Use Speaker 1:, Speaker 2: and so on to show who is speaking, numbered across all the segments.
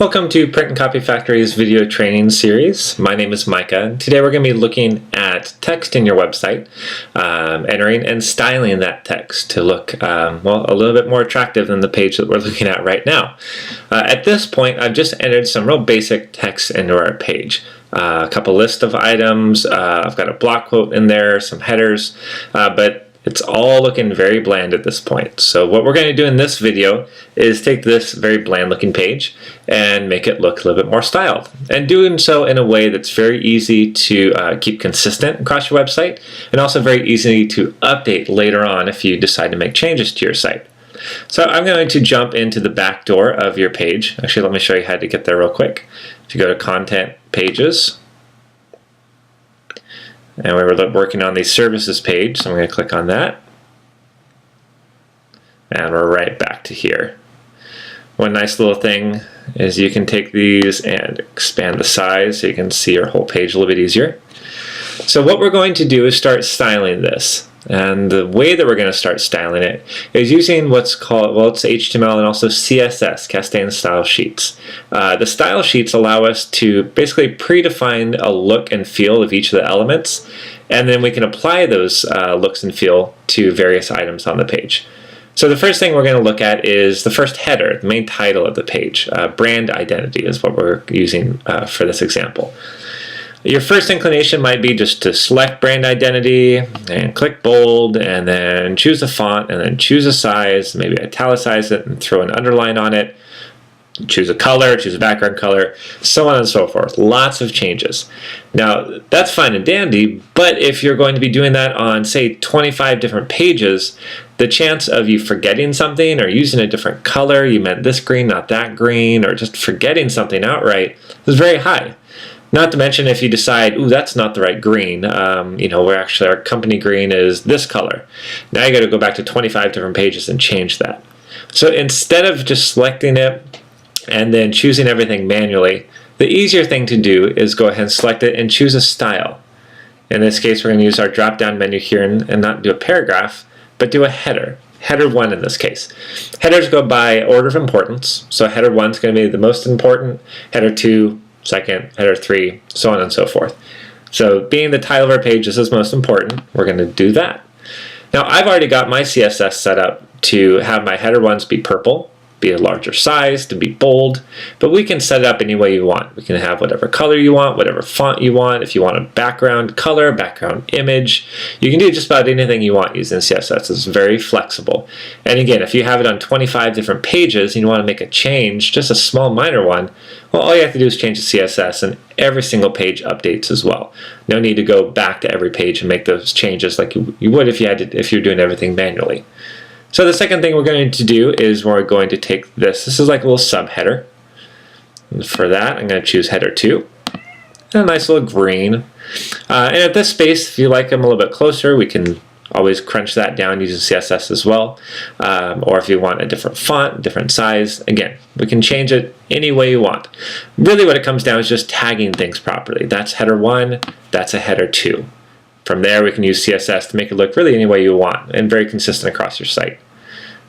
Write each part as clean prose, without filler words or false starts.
Speaker 1: Welcome to Print and Copy Factory's video training series. My name is Micah. Today we're going to be looking at text in your website, entering and styling that text to look well, a little bit more attractive than the page that we're looking at right now. At this point, I've just entered some real basic text into our page. A couple list of items, I've got a block quote in there, some headers, but it's all looking very bland at this point. So what we're going to do in this video is take this very bland looking page and make it look a little bit more styled. And doing so in a way that's very easy to keep consistent across your website, and also very easy to update later on if you decide to make changes to your site. So I'm going to jump into the back door of your page. Actually, let me show you how to get there real quick. If you go to Content, Pages, and we were working on the services page, so I'm going to click on that. And we're right back to here. One nice little thing is you can take these and expand the size so you can see your whole page a little bit easier. So what we're going to do is start styling this. And the way that we're going to start styling it is using what's called, well, it's HTML and also CSS, Castaigne Style Sheets. The style sheets allow us to basically predefine a look and feel of each of the elements, and then we can apply those looks and feel to various items on the page. So the first thing we're going to look at is the first header, the main title of the page. Brand identity is what we're using for this example. Your first inclination might be just to select brand identity and click bold and then choose a font and then choose a size, maybe italicize it and throw an underline on it, choose a color, choose a background color, so on and so forth. Lots of changes. Now that's fine and dandy, but if you're going to be doing that on, say, 25 different pages, the chance of you forgetting something or using a different color, you meant this green, not that green, or just forgetting something outright is very high. Not to mention if you decide, ooh, that's not the right green, where actually our company green is this color. Now you got to go back to 25 different pages and change that. So instead of just selecting it and then choosing everything manually, the easier thing to do is go ahead and select it and choose a style. In this case, we're going to use our drop-down menu here and not do a paragraph, but do a header. Header 1 in this case. Headers go by order of importance. So header 1 is going to be the most important, header 2, second, header 3, so on and so forth. So being the title of our page, this is most important, we're going to do that. Now I've already got my CSS set up to have my header 1s be purple, be a larger size, to be bold, but we can set it up any way you want. We can have whatever color you want, whatever font you want. If you want a background color, background image, you can do just about anything you want using CSS. It's very flexible. And again, if you have it on 25 different pages and you want to make a change, just a small minor one, well, all you have to do is change the CSS and every single page updates as well. No need to go back to every page and make those changes like you would if you're doing everything manually. So the second thing we're going to do is we're going to take this. This is like a little subheader. And for that, I'm going to choose header 2. And a nice little green. And at this space, if you like them a little bit closer, we can always crunch that down using CSS as well. Or if you want a different font, different size, again, we can change it any way you want. Really what it comes down is just tagging things properly. That's header 1, that's a header 2. From there, we can use CSS to make it look really any way you want and very consistent across your site.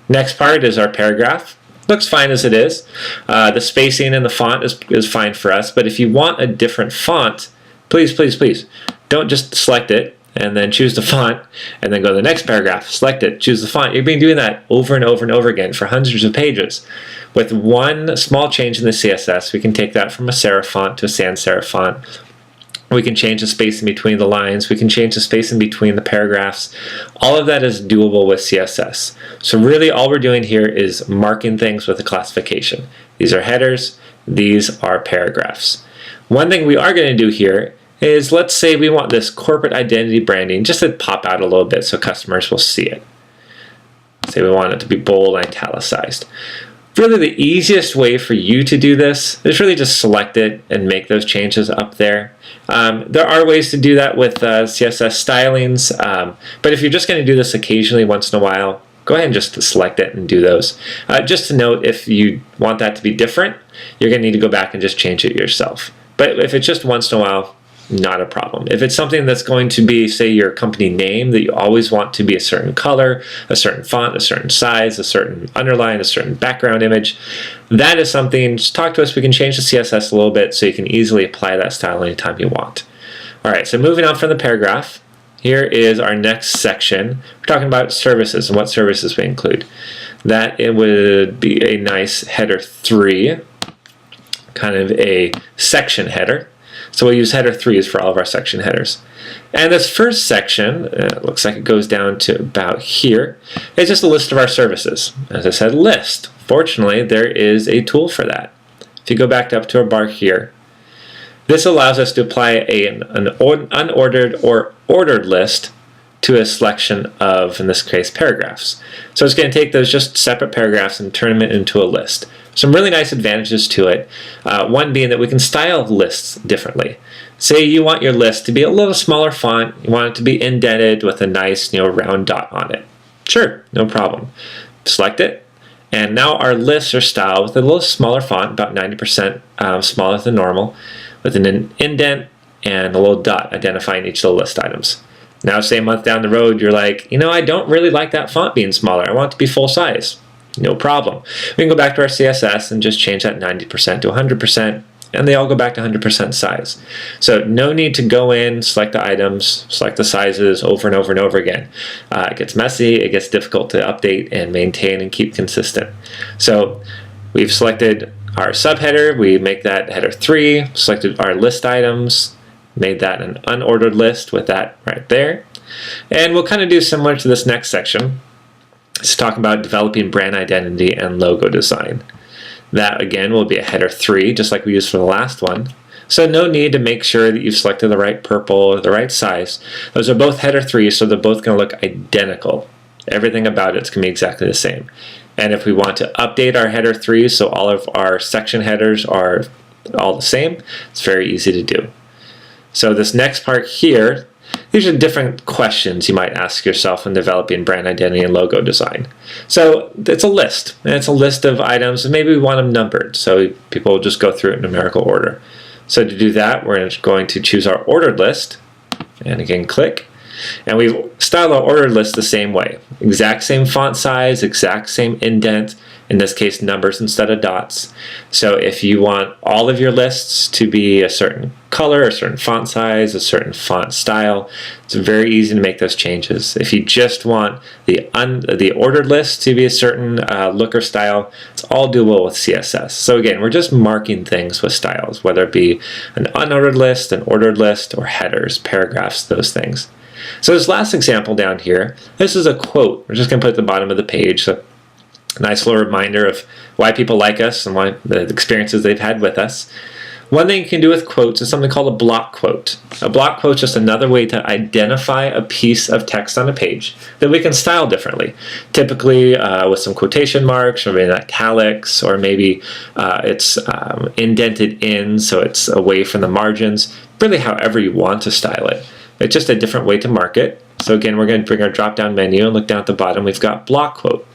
Speaker 1: Next part is our paragraph. Looks fine as it is. The spacing and the font is fine for us, but if you want a different font, please, please, please, don't just select it and then choose the font and then go to the next paragraph, select it, choose the font. You've been doing that over and over and over again for hundreds of pages. With one small change in the CSS, we can take that from a serif font to a sans serif font. We can change the space in between the lines. We can change the space in between the paragraphs. All of that is doable with CSS. So really all we're doing here is marking things with a classification. These are headers. These are paragraphs. One thing we are going to do here is, let's say we want this corporate identity branding just to pop out a little bit so customers will see it. Say we want it to be bold and italicized. Really the easiest way for you to do this is really just select it and make those changes up there. There are ways to do that with CSS stylings, but if you're just going to do this occasionally once in a while, go ahead and just select it and do those. Just to note, if you want that to be different, you're going to need to go back and just change it yourself. But if it's just once in a while, not a problem. If it's something that's going to be, say, your company name that you always want to be a certain color, a certain font, a certain size, a certain underline, a certain background image, that is something, just talk to us. We can change the CSS a little bit so you can easily apply that style anytime you want. All right, so moving on from the paragraph, here is our next section. We're talking about services and what services we include. That it would be a nice header 3, kind of a section header. So we'll use header 3s for all of our section headers. And this first section, it looks like it goes down to about here. It's just a list of our services. As I said, list. Fortunately, there is a tool for that. If you go back up to our bar here, this allows us to apply an unordered or ordered list to a selection of, in this case, paragraphs. So it's going to take those just separate paragraphs and turn them into a list. Some really nice advantages to it. One being that we can style lists differently. Say you want your list to be a little smaller font, you want it to be indented with a nice, round dot on it. Sure, no problem. Select it, and now our lists are styled with a little smaller font, about 90% smaller than normal, with an indent and a little dot identifying each of the list items. Now, say a month down the road, you're like, I don't really like that font being smaller. I want it to be full size. No problem. We can go back to our CSS and just change that 90% to 100%, and they all go back to 100% size. So no need to go in, select the items, select the sizes over and over and over again. It gets messy, it gets difficult to update and maintain and keep consistent. So we've selected our subheader, we make that header 3, selected our list items, made that an unordered list with that right there. And we'll kind of do similar to this next section. It's talking about developing brand identity and logo design. That again will be a header 3, just like we used for the last one. So no need to make sure that you've selected the right purple or the right size. Those are both header 3s, so they're both going to look identical. Everything about it's going to be exactly the same. And if we want to update our header 3s so all of our section headers are all the same, it's very easy to do. So this next part here, these are different questions you might ask yourself when developing brand identity and logo design. So it's a list, and it's a list of items, and maybe we want them numbered, so people will just go through it in numerical order. So to do that, we're going to choose our ordered list, and again click, and we style our ordered list the same way. Exact same font size, exact same indent, in this case numbers instead of dots. So if you want all of your lists to be a certain color, a certain font size, a certain font style, it's very easy to make those changes. If you just want the ordered list to be a certain look or style, it's all doable with CSS. So again, we're just marking things with styles, whether it be an unordered list, an ordered list, or headers, paragraphs, those things. So this last example down here, this is a quote. We're just going to put at the bottom of the page. So a nice little reminder of why people like us and why the experiences they've had with us. One thing you can do with quotes is something called a block quote. A block quote is just another way to identify a piece of text on a page that we can style differently. Typically with some quotation marks, or maybe italics, or maybe it's indented in so it's away from the margins. Really however you want to style it. It's just a different way to mark it. So again, we're going to bring our drop-down menu and look down at the bottom. We've got block quote.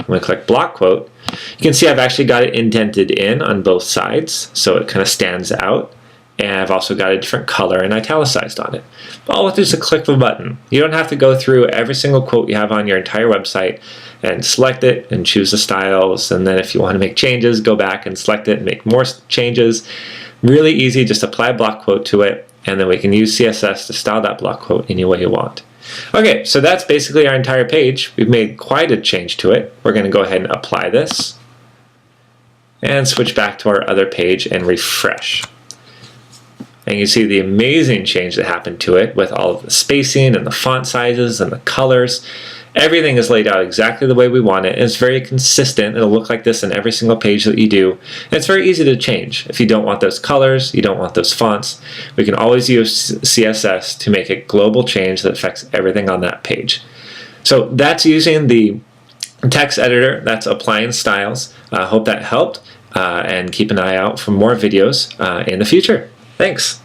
Speaker 1: When we click block quote, you can see I've actually got it indented in on both sides, so it kind of stands out. And I've also got a different color and italicized on it. All with just a click of a button. You don't have to go through every single quote you have on your entire website and select it and choose the styles. And then if you want to make changes, go back and select it and make more changes. Really easy, just apply a block quote to it, and then we can use CSS to style that block quote any way you want. Okay, so that's basically our entire page. We've made quite a change to it. We're going to go ahead and apply this and switch back to our other page and refresh. And you see the amazing change that happened to it with all of the spacing and the font sizes and the colors. Everything is laid out exactly the way we want it, and it's very consistent. It'll look like this in every single page that you do. And it's very easy to change. If you don't want those colors, you don't want those fonts, we can always use CSS to make a global change that affects everything on that page. So that's using the text editor, that's applying styles. I hope that helped, and keep an eye out for more videos in the future. Thanks.